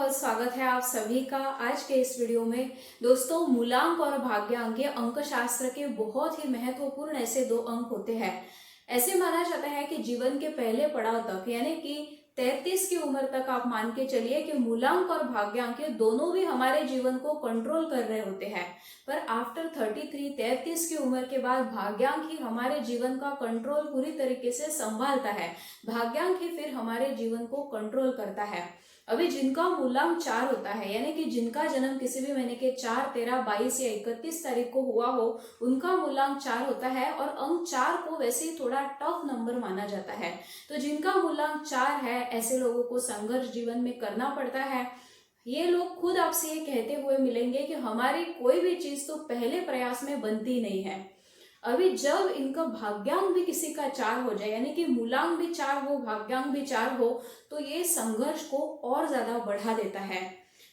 बहुत स्वागत है आप सभी का आज के इस वीडियो में। दोस्तों, मूलांक और भाग्यांक ये अंक शास्त्र के बहुत ही महत्वपूर्ण ऐसे दो अंक होते हैं। ऐसे माना जाता है कि जीवन के पहले पड़ाव तक यानी कि 33 की उम्र तक आप मान के चलिए कि मूलांक और भाग्यांक ये दोनों भी हमारे जीवन को कंट्रोल कर रहे होते हैं। पर आफ्टर 33 की उम्र के बाद भाग्यांक ही हमारे जीवन का कंट्रोल पूरी तरीके से संभालता है। भाग्यांक ही फिर हमारे जीवन को कंट्रोल करता है। अभी जिनका मूलांक 4 होता है यानी कि जिनका जन्म किसी भी महीने के 4, 13, 22 या 31 तारीख को हुआ हो, उनका मूलांक 4 होता है। और अंक 4 को वैसे ही थोड़ा टफ नंबर माना जाता है। तो जिनका मूलांक 4 है, ऐसे लोगों को संघर्ष जीवन में करना पड़ता है। ये लोग खुद आपसे ये कहते हुए मिलेंगे कि हमारी कोई भी चीज तो पहले प्रयास में बनती नहीं है। अभी जब इनका भाग्यांक भी किसी का 4 हो जाए यानी कि मूलांक भी 4 हो, भाग्यांक भी 4 हो, तो ये संघर्ष को और ज्यादा बढ़ा देता है।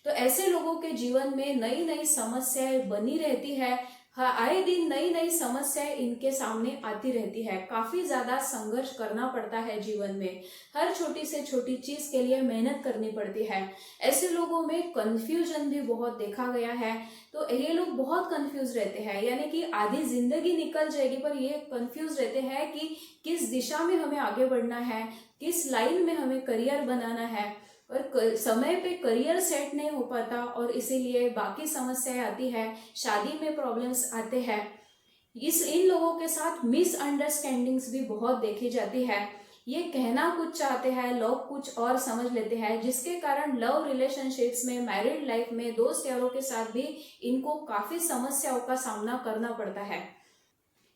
तो ऐसे लोगों के जीवन में नई नई समस्याएं बनी रहती है। हाँ, आए दिन नई नई समस्याएं इनके सामने आती रहती है। काफी ज्यादा संघर्ष करना पड़ता है जीवन में। हर छोटी से छोटी चीज के लिए मेहनत करनी पड़ती है। ऐसे लोगों में कंफ्यूजन भी बहुत देखा गया है। तो ये लोग बहुत कंफ्यूज रहते हैं यानी कि आधी जिंदगी निकल जाएगी पर ये कंफ्यूज रहते हैं कि किस दिशा में हमें आगे बढ़ना है, किस लाइन में हमें करियर बनाना है। और समय पे करियर सेट नहीं हो पाता और इसीलिए बाकी समस्याएं आती है, शादी में प्रॉब्लम्स आते हैं। इन लोगों के साथ मिसअंडरस्टैंडिंग्स भी बहुत देखी जाती है। ये कहना कुछ चाहते हैं, लोग कुछ और समझ लेते हैं, जिसके कारण लव रिलेशनशिप्स में, मैरिड लाइफ में, दोस्त यारों के साथ भी इनको काफी समस्याओं का सामना करना पड़ता है।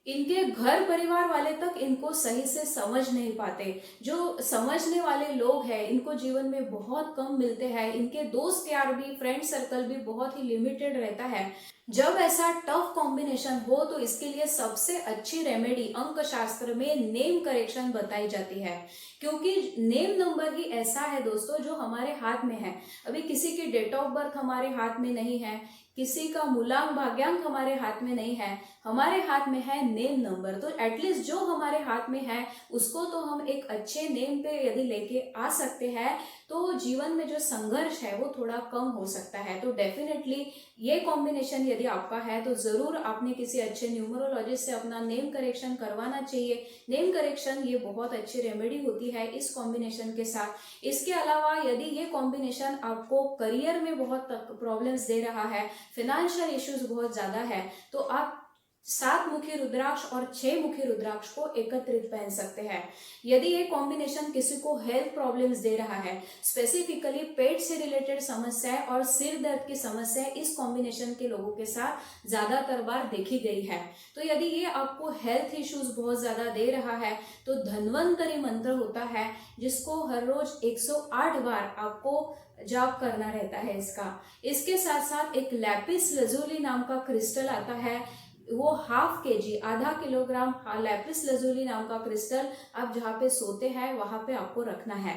इनके घर परिवार वाले तक इनको सही से समझ नहीं पाते। जो समझने वाले लोग हैं इनको जीवन में बहुत कम मिलते हैं। इनके दोस्त यार भी, फ्रेंड सर्कल भी बहुत ही लिमिटेड रहता है। जब ऐसा टफ कॉम्बिनेशन हो तो इसके लिए सबसे अच्छी रेमेडी अंक शास्त्र में नेम करेक्शन बताई जाती है। क्योंकि नेम नंबर ही ऐसा है दोस्तों जो हमारे हाथ में है। अभी किसी की डेट ऑफ बर्थ हमारे हाथ में नहीं है, किसी का मूलांक भाग्यांक हमारे हाथ में नहीं है, हमारे हाथ में है नेम नंबर। तो एटलीस्ट जो हमारे हाथ में है उसको तो हम एक अच्छे नेम पे यदि लेके आ सकते हैं तो जीवन में जो संघर्ष है वो थोड़ा कम हो सकता है। तो डेफिनेटली ये कॉम्बिनेशन यदि आपका है तो जरूर आपने किसी अच्छे न्यूमरोलॉजिस्ट से अपना नेम करेक्शन करवाना चाहिए। नेम करेक्शन ये बहुत अच्छी रेमेडी होती है इस कॉम्बिनेशन के साथ। इसके अलावा यदि ये कॉम्बिनेशन आपको करियर में बहुत प्रॉब्लम्स दे रहा है, फिनेंशियल इश्यूज बहुत ज्यादा है, तो आप 7 मुखी रुद्राक्ष और 6 मुखी रुद्राक्ष को एकत्रित पहन सकते हैं। यदि ये कॉम्बिनेशन किसी को हेल्थ प्रॉब्लम्स दे रहा है, स्पेसिफिकली पेट से रिलेटेड समस्याएं और सिर दर्द की समस्याएं इस कॉम्बिनेशन के लोगों के साथ ज्यादातर बार देखी गई है। तो यदि ये आपको हेल्थ इश्यूज बहुत ज्यादा दे रहा है तो धन्वंतरी मंत्र होता है जिसको हर रोज 108 बार आपको जाप करना रहता है इसके साथ साथ एक लैपिस लजूली नाम का क्रिस्टल आता है। वो ½ kg, आधा किलोग्राम लैपिस लजूली नाम का क्रिस्टल आप जहाँ पे सोते हैं वहां पे आपको रखना है।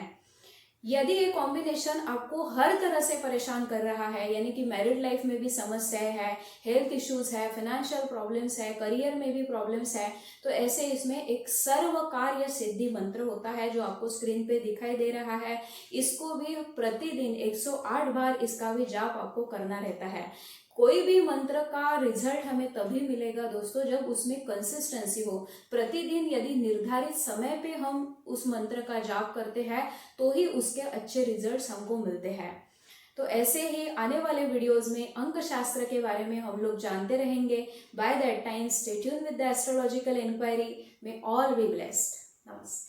यदि ये कॉम्बिनेशन आपको हर तरह से परेशान कर रहा है यानी कि मैरिड लाइफ में भी समस्याएं है, हेल्थ इश्यूज है, फाइनेंशियल प्रॉब्लम्स है, करियर में भी प्रॉब्लम्स है, तो ऐसे इसमें एक सर्व कार्य सिद्धि मंत्र होता है जो आपको स्क्रीन पे दिखाई दे रहा है। इसको भी प्रतिदिन 108 बार इसका भी जाप आपको करना रहता है। कोई भी मंत्र का रिजल्ट हमें तभी मिलेगा दोस्तों जब उसमें कंसिस्टेंसी हो। प्रतिदिन यदि निर्धारित समय पे हम उस मंत्र का जाप करते हैं तो ही उसके अच्छे रिजल्ट्स हमको मिलते हैं। तो ऐसे ही आने वाले वीडियोस में अंक शास्त्र के बारे में हम लोग जानते रहेंगे। By that time stay tune with the astrological inquiry. May all be blessed. नमस्ते।